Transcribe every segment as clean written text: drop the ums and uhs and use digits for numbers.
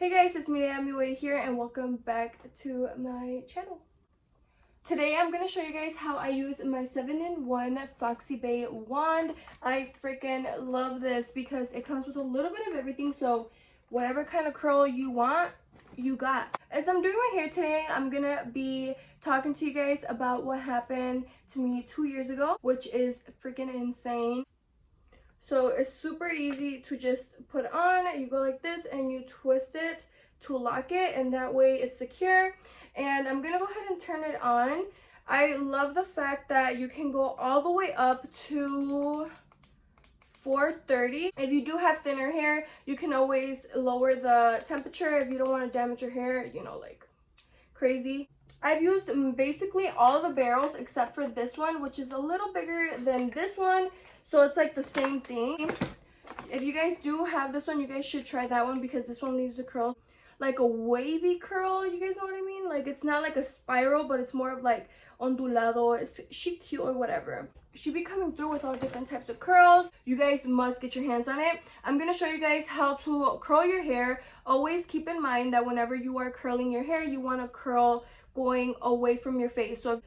Hey guys, it's me, MUA here, and welcome back to my channel. Today I'm going to show you guys how I use my 7-in-1 Foxy Bae wand. I freaking love this because it comes with a little bit of everything, so whatever kind of curl you want, you got. As I'm doing my hair today, I'm going to be talking to you guys about what happened to me 2 years ago, which is freaking insane. So it's super easy to just put on. You go like this and you twist it to lock it, and that way it's secure. And I'm gonna go ahead and turn it on. I love the fact that you can go all the way up to 430. If you do have thinner hair, you can always lower the temperature if you don't want to damage your hair, you know, like crazy. I've used basically all the barrels except for this one, which is a little bigger than this one. So it's like the same thing. If you guys do have this one, you guys should try that one because this one leaves the curl like a wavy curl. You guys know what I mean? Like it's not like a spiral, but it's more of like ondulado. She cute or whatever. She be coming through with all different types of curls. You guys must get your hands on it. I'm gonna show you guys how to curl your hair. Always keep in mind that whenever you are curling your hair, you want to curl going away from your face. So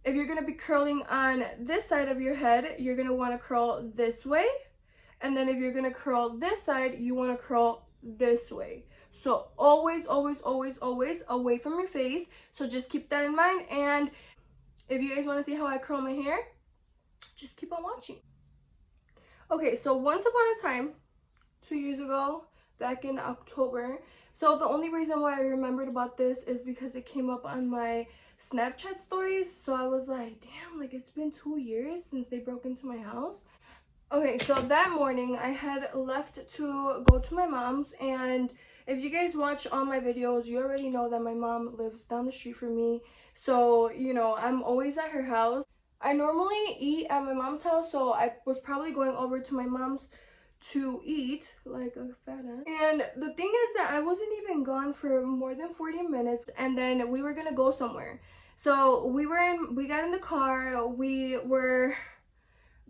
if you're gonna be curling on this side of your head, you're gonna want to curl this way, and then if you're gonna curl this side, you want to curl this way. So always away from your face. So just keep that in mind. And if you guys want to see how I curl my hair, just keep on watching. Okay, so once upon a time, 2 years ago, back in October. So the only reason why I remembered about this is because it came up on my Snapchat stories. So I was like, damn, like it's been 2 years since they broke into my house. Okay, so that morning I had left to go to my mom's, and if you guys watch all my videos, you already know that my mom lives down the street from me. So, you know, I'm always at her house. I normally eat at my mom's house, so I was probably going over to my mom's to eat like a fat ass. And the thing is that I wasn't even gone for more than 40 minutes, and then we were gonna go somewhere. So we got in the car, we were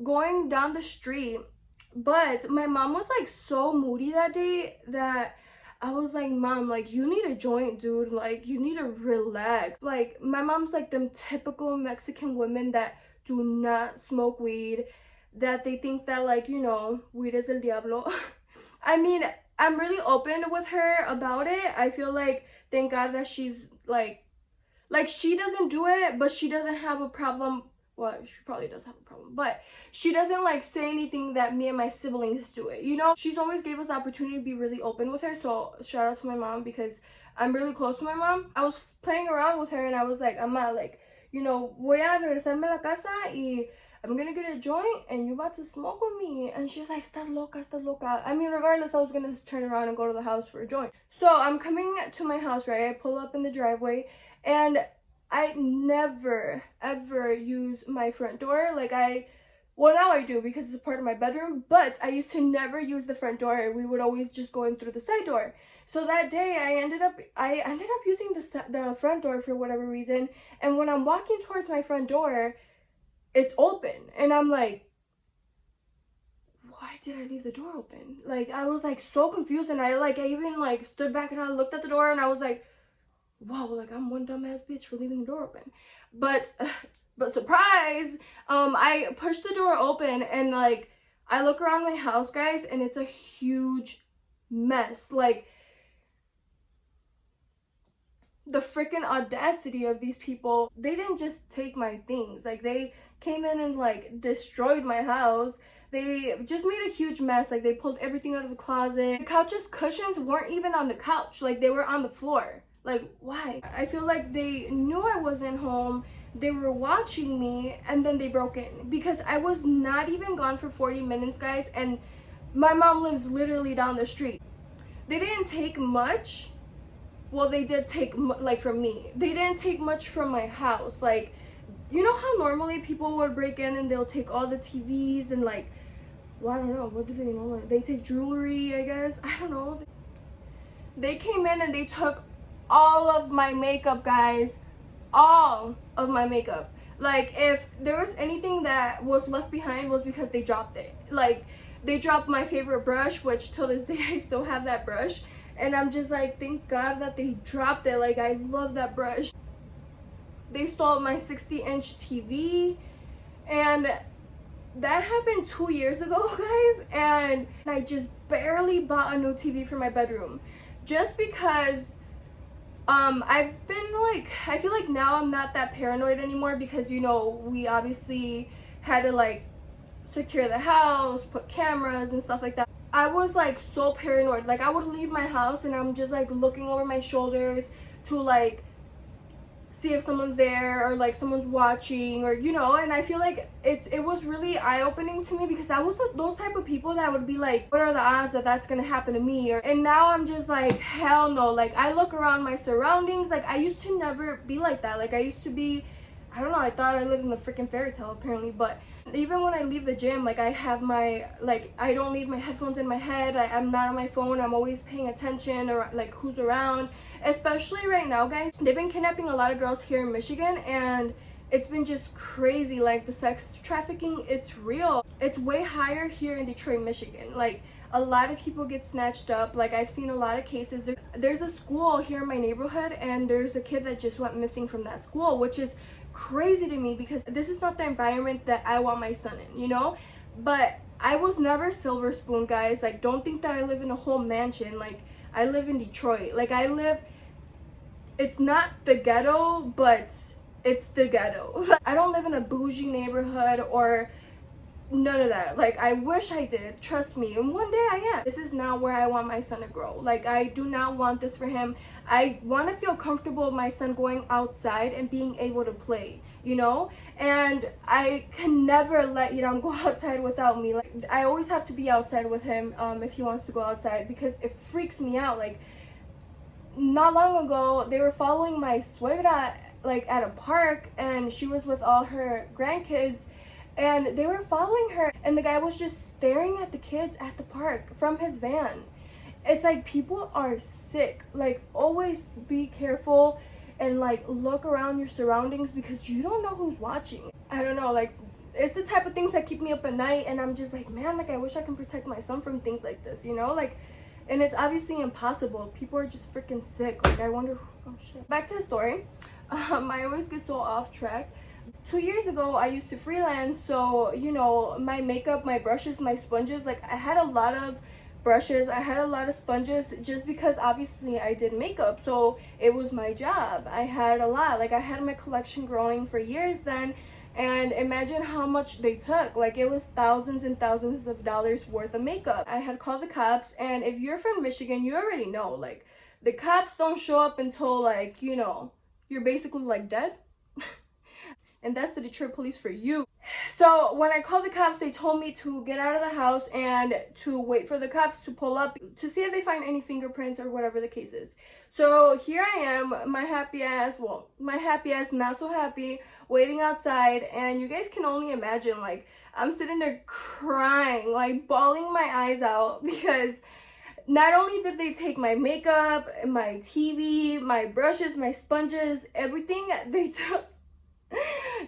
going down the street, but my mom was like so moody that day that I was like, Mom, like you need a joint, dude, like you need to relax. Like my mom's like them typical Mexican women that do not smoke weed, that they think that, like, you know, weed is el diablo. I mean, I'm really open with her about it. I feel like, thank God that she's like she doesn't do it, but she doesn't have a problem. Well, she probably does have a problem, but she doesn't like say anything that me and my siblings do it, you know. She's always gave us the opportunity to be really open with her. So shout out to my mom because I'm really close to my mom. I was playing around with her and I was like, Ama, like, you know, voy a regresarme a la casa y I'm gonna get a joint and you're about to smoke with me. And she's like, estás loca. I mean, regardless, I was gonna turn around and go to the house for a joint. So I'm coming to my house, right? I pull up in the driveway, and I never ever use my front door. Like well, now I do because it's a part of my bedroom, but I used to never use the front door. We would always just go in through the side door. So that day I ended up using the front door for whatever reason. And when I'm walking towards my front door, it's open, and I'm like, why did I leave the door open? Like I was like so confused, and I even like stood back and I looked at the door and I was like, wow, like I'm one dumbass bitch for leaving the door open. But surprise, I pushed the door open and like I look around my house, guys, and it's a huge mess. Like the freaking audacity of these people. They didn't just take my things, like they came in and like destroyed my house. They just made a huge mess. Like they pulled everything out of the closet. The couch's cushions weren't even on the couch, like they were on the floor. Like, why? I feel like they knew I wasn't home, they were watching me, and then they broke in because I was not even gone for 40 minutes, guys, and my mom lives literally down the street. They didn't take much. Well, they did take like from me. They didn't take much from my house. Like, you know how normally people would break in and they'll take all the TVs and like, well, I don't know, what do they know? They take jewelry, I guess. I don't know. They came in and they took all of my makeup, guys. All of my makeup. Like if there was anything that was left behind was because they dropped it. Like they dropped my favorite brush, which till this day I still have that brush. And I'm just like, thank God that they dropped it. Like, I love that brush. They stole my 60-inch TV, and that happened 2 years ago, guys. And I just barely bought a new TV for my bedroom just because I've been like, I feel like now I'm not that paranoid anymore because, you know, we obviously had to like secure the house, put cameras and stuff like that. I was like so paranoid. Like, I would leave my house and I'm just like looking over my shoulders to like see if someone's there or like someone's watching, or you know. And I feel like it was really eye-opening to me because I was those type of people that would be like, what are the odds that that's gonna happen to me? And now I'm just like, hell no. Like, I look around my surroundings. Like, I used to never be like that. Like, I used to be, I don't know, I thought I lived in the freaking fairy tale apparently. But even when I leave the gym, like, I have my, like, I don't leave my headphones in my head. I'm not on my phone. I'm always paying attention, or like who's around. Especially right now, guys, they've been kidnapping a lot of girls here in Michigan, and it's been just crazy. Like, the sex trafficking, it's real. It's way higher here in Detroit, Michigan. Like, a lot of people get snatched up. Like, I've seen a lot of cases. There's a school here in my neighborhood, and there's a kid that just went missing from that school, which is crazy to me because this is not the environment that I want my son in, you know. But I was never silver spoon, guys. Like, don't think that I live in a whole mansion. Like, I live in Detroit. Like, I live, it's not the ghetto, but it's the ghetto. I don't live in a bougie neighborhood or none of that. Like, I wish I did, trust me, and one day I am. This is not where I want my son to grow. Like, I do not want this for him. I want to feel comfortable with my son going outside and being able to play, you know. And I can never let Iram go outside without me. Like, I always have to be outside with him if he wants to go outside, because it freaks me out. Like, not long ago they were following my suegra like at a park, and she was with all her grandkids, and they were following her, and the guy was just staring at the kids at the park from his van. It's like, people are sick. Like, always be careful and like look around your surroundings because you don't know who's watching. I don't know, like, it's the type of things that keep me up at night, and I'm just like, man, like, I wish I can protect my son from things like this, you know. Like, and it's obviously impossible. People are just freaking sick. Like, I wonder, oh shit. Back to the story. I always get so off track. 2 years ago, I used to freelance, so, you know, my makeup, my brushes, my sponges, like, I had a lot of brushes, I had a lot of sponges, just because obviously I did makeup, so it was my job. I had a lot. Like, I had my collection growing for years then, and imagine how much they took. Like, it was thousands and thousands of dollars worth of makeup. I had called the cops, and if you're from Michigan, you already know, like, the cops don't show up until, like, you know, you're basically like dead. And that's the Detroit police for you. So when I called the cops, they told me to get out of the house and to wait for the cops to pull up to see if they find any fingerprints or whatever the case is. So here I am, my happy ass, not so happy, waiting outside. And you guys can only imagine, like, I'm sitting there crying, like bawling my eyes out, because not only did they take my makeup, my TV, my brushes, my sponges, everything, they took.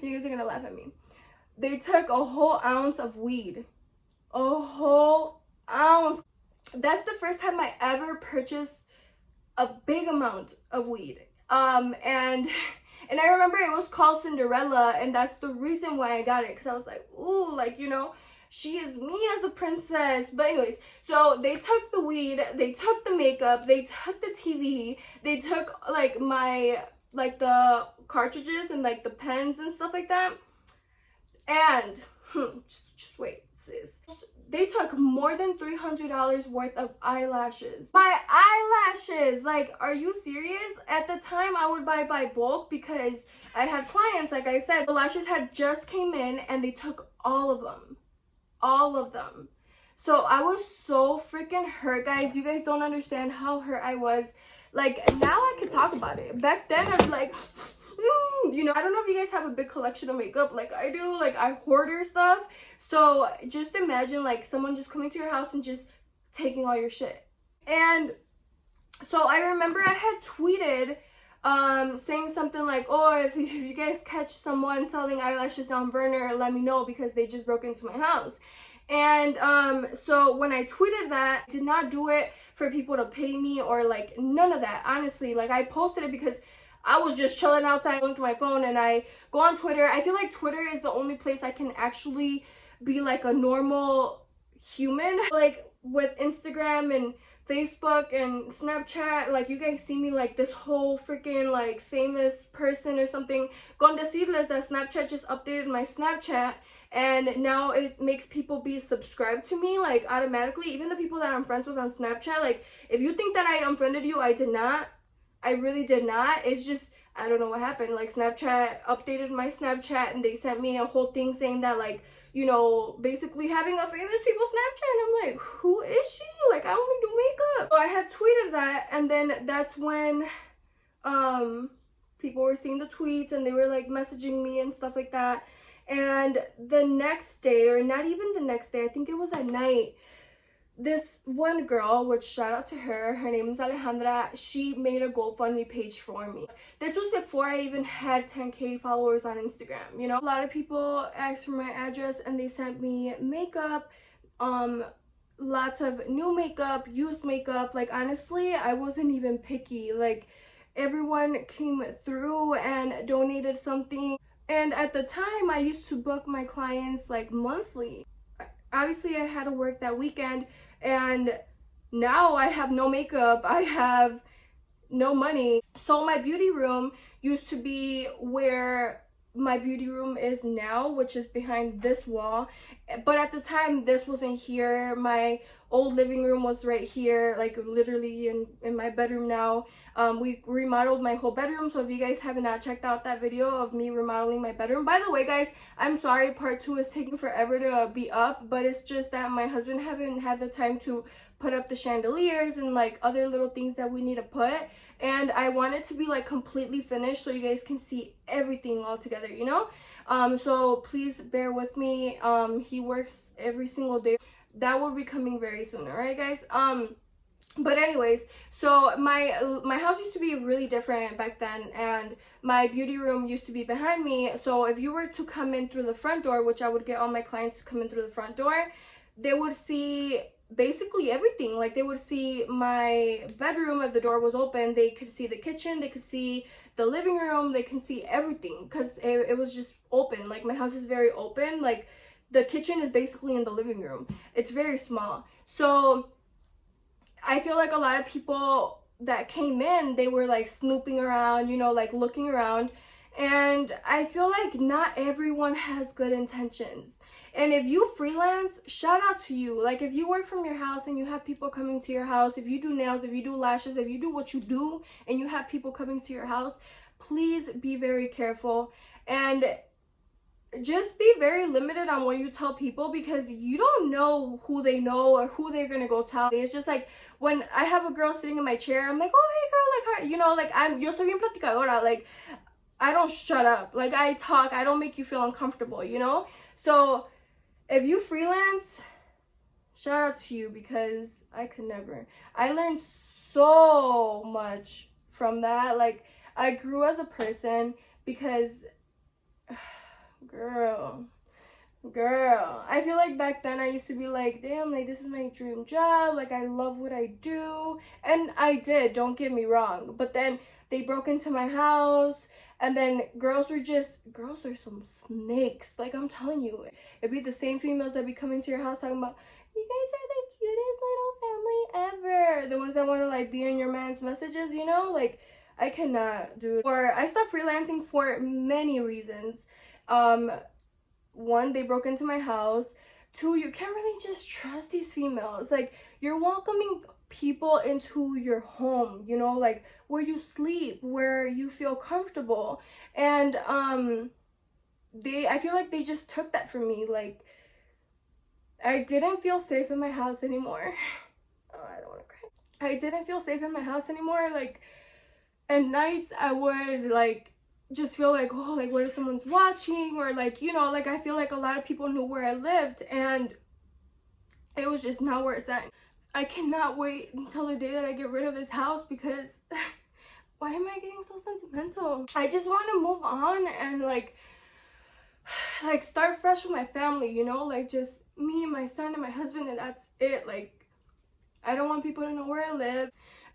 You guys are gonna laugh at me. They took a whole ounce of weed. A whole ounce. That's the first time I ever purchased a big amount of weed. And I remember it was called Cinderella, and that's the reason why I got it, because I was like, ooh, like, you know, she is me as a princess. But anyways, so they took the weed, they took the makeup, they took the TV, they took like my, like the cartridges and like the pens and stuff like that. And just wait, sis. They took more than $300 worth of eyelashes. My eyelashes! Like, are you serious? At the time, I would buy by bulk because I had clients, like I said. The lashes had just came in and they took all of them. All of them. So I was so freaking hurt, guys. You guys don't understand how hurt I was. Like, now I can talk about it. Back then, I'd be like, you know, I don't know if you guys have a big collection of makeup like I do. Like, I hoarder stuff. So just imagine, like, someone just coming to your house and just taking all your shit. And so I remember I had tweeted saying something like, oh, if you guys catch someone selling eyelashes on Burner, let me know because they just broke into my house. And so when I tweeted that, I did not do it for people to pay me or like none of that. Honestly, like I posted it because I was just chilling outside, going through my phone, and I go on Twitter. I feel like Twitter is the only place I can actually be like a normal human. Like with Instagram and Facebook and Snapchat, like you guys see me like this whole freaking like famous person or something. Con decirles that Snapchat just updated my Snapchat, and now it makes people be subscribed to me like automatically. Even the people that I'm friends with on Snapchat, like if you think that I unfriended you, I did not. I really did not. It's just I don't know what happened. Like Snapchat updated my Snapchat and they sent me a whole thing saying that like, you know, basically having a famous people Snapchat, and I'm like, who is she? Like I only do makeup. So I had tweeted that, and then that's when people were seeing the tweets and they were like messaging me and stuff like that. And the next day, or not even the next day, I think it was at night, this one girl, which shout out to her, her name is Alejandra, she made a GoFundMe page for me. This was before I even had 10k followers on Instagram, you know. A lot of people asked for my address and they sent me makeup, lots of new makeup, used makeup. Like honestly, I wasn't even picky. Like everyone came through and donated something. And at the time, I used to book my clients like monthly. Obviously, I had to work that weekend, and now I have no makeup, I have no money. So my beauty room used to be where my beauty room is now, which is behind this wall. But at the time, this wasn't here. My old living room was right here, like literally in my bedroom now. We remodeled my whole bedroom, so if you guys have not checked out that video of me remodeling my bedroom, by the way guys, I'm sorry part 2 is taking forever to be up, but it's just that my husband haven't had the time to put up the chandeliers and like other little things that we need to put, and I want it to be like completely finished so you guys can see everything all together, you know. So please bear with me. He works every single day. That will be coming very soon, all right guys. But anyways, so my house used to be really different back then, and my beauty room used to be behind me. So if you were to come in through the front door, which I would get all my clients to come in through the front door, they would see basically everything. Like they would see my bedroom if the door was open, they could see the kitchen, they could see the living room, they can see everything because it was just open. Like my house is very open. Like the kitchen is basically in the living room. It's very small. So I feel like a lot of people that came in, they were like snooping around, you know, like looking around. And I feel like not everyone has good intentions. And if you freelance, shout out to you. Like if you work from your house and you have people coming to your house, if you do nails, if you do lashes, if you do what you do and you have people coming to your house, please be very careful. And just be very limited on what you tell people, because you don't know who they know or who they're gonna go tell. It's just like when I have a girl sitting in my chair, I'm like, oh hey girl, like how, you know, like yo soy bien platicadora, like I don't shut up, like I talk, I don't make you feel uncomfortable, you know. So if you freelance, shout out to you, because I could never. I learned so much from that. Like I grew as a person because girl, I feel like back then I used to be like, damn, like this is my dream job, like I love what I do, and I did, don't get me wrong. But then they broke into my house, and then girls are some snakes. Like I'm telling you, it'd be the same females that be coming to your house talking about, you guys are the cutest little family ever. The ones that want to like be in your man's messages, you know. Like I cannot, dude. Or I stopped freelancing for many reasons. One, they broke into my house. Two, you can't really just trust these females. Like you're welcoming people into your home, you know, like where you sleep, where you feel comfortable. And I feel like they just took that from me. Like I didn't feel safe in my house anymore. Oh, I don't want to cry. I didn't feel safe in my house anymore. Like at nights I would like just feel like, oh, like what if someone's watching, or like, you know, like I feel like a lot of people knew where I lived, and it was just not where it's at. I cannot wait until the day that I get rid of this house, because why am I getting so sentimental? I just want to move on and like start fresh with my family, you know, like just me, my son, and my husband, and that's it. Like, I don't want people to know where I live.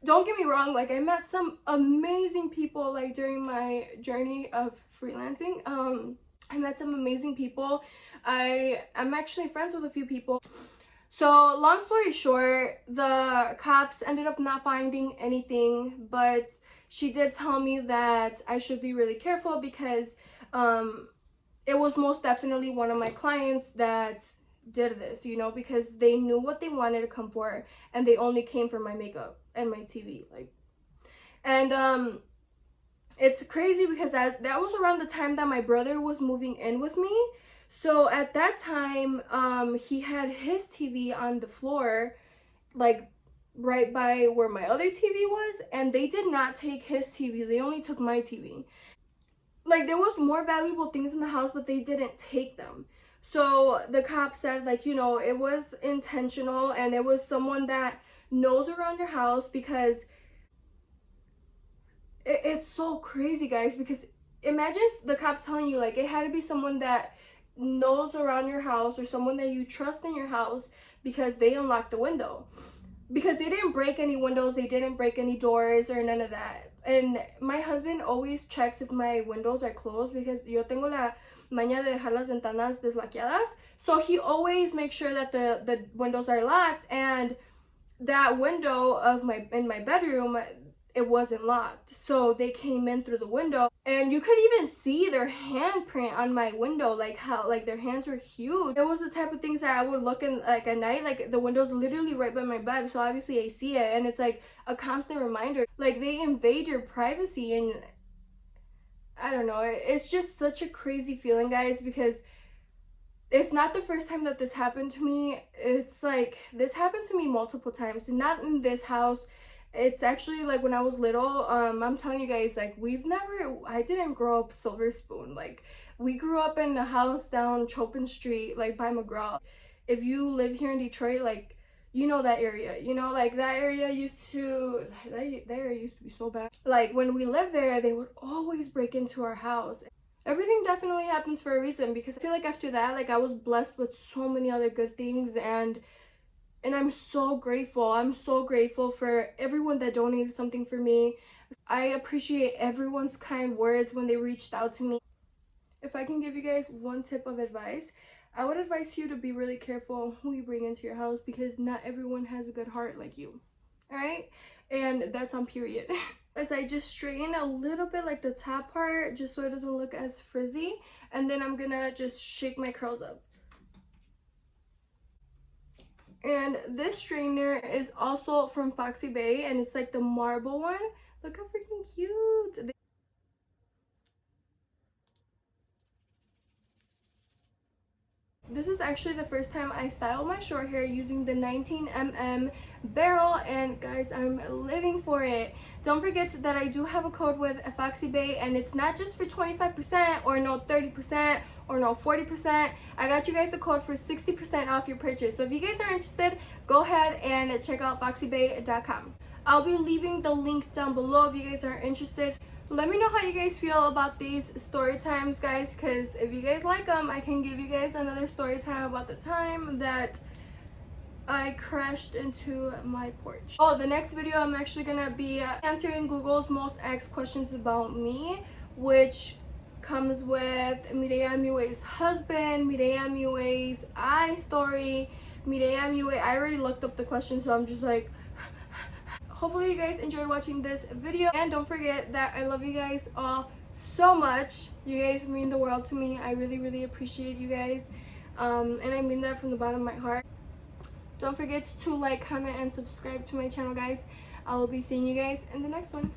Don't get me wrong, like, I met some amazing people, like, during my journey of freelancing. I met some amazing people. I'm actually friends with a few people. So, long story short, the cops ended up not finding anything, but she did tell me that I should be really careful because it was most definitely one of my clients that did this, you know, because they knew what they wanted to come for, and they only came for my makeup and my TV, like. And it's crazy because that was around the time that my brother was moving in with me. So at that time, he had his TV on the floor, like right by where my other TV was, and they did not take his TV. They only took my TV. Like, there was more valuable things in the house, but they didn't take them. So the cop said, like, you know, it was intentional, and it was someone that knows around your house, because it's so crazy, guys, because imagine the cops telling you, like, it had to be someone that knows around your house or someone that you trust in your house, because they unlocked the window. Because they didn't break any windows, they didn't break any doors or none of that. And my husband always checks if my windows are closed, because yo tengo la maña de dejar las ventanas deslaqueadas. So he always makes sure that the windows are locked, and that window of in my bedroom, it wasn't locked. So they came in through the window, and you could even see their handprint on my window, like how, like, their hands were huge. It was the type of things that I would look in, like, at night, like the window's literally right by my bed, so obviously I see it, and it's like a constant reminder. Like, they invade your privacy, and I don't know, it's just such a crazy feeling, guys, because it's not the first time that this happened to me. It's like, this happened to me multiple times, and not in this house. It's actually, like, when I was little, I'm telling you guys, like, I didn't grow up Silver Spoon. Like, we grew up in a house down Chopin Street, like, by McGraw. If you live here in Detroit, like, you know that area, you know, like, that area used to be so bad. Like, when we lived there, they would always break into our house. Everything definitely happens for a reason, because I feel like after that, like, I was blessed with so many other good things, and I'm so grateful. I'm so grateful for everyone that donated something for me. I appreciate everyone's kind words when they reached out to me. If I can give you guys one tip of advice, I would advise you to be really careful who you bring into your house, because not everyone has a good heart like you. Alright? And that's on period. As I just straighten a little bit, like the top part, just so it doesn't look as frizzy. And then I'm gonna just shake my curls up. And this straightener is also from Foxy Bay, and it's like the marble one. Look how freaking cute. This is actually the first time I styled my short hair using the 19mm barrel, and guys, I'm living for it. Don't forget that I do have a code with Foxy Bay, and it's not just for 25% or no 30% or no 40%. I got you guys the code for 60% off your purchase. So if you guys are interested, go ahead and check out foxybay.com. I'll be leaving the link down below if you guys are interested. Let me know how you guys feel about these story times, guys, because if you guys like them, I can give you guys another story time about the time that I crashed into my porch. Oh, the next video I'm actually gonna be answering Google's most asked questions about me, which comes with Mireya Miwe's husband, Mireya Miwe's eye story, Mireya Miwe. I already looked up the questions, so I'm just like, hopefully you guys enjoyed watching this video, and don't forget that I love you guys all so much. You guys mean the world to me. I really appreciate you guys, and I mean that from the bottom of my heart. Don't forget to like, comment, and subscribe to my channel, guys. I will be seeing you guys in the next one.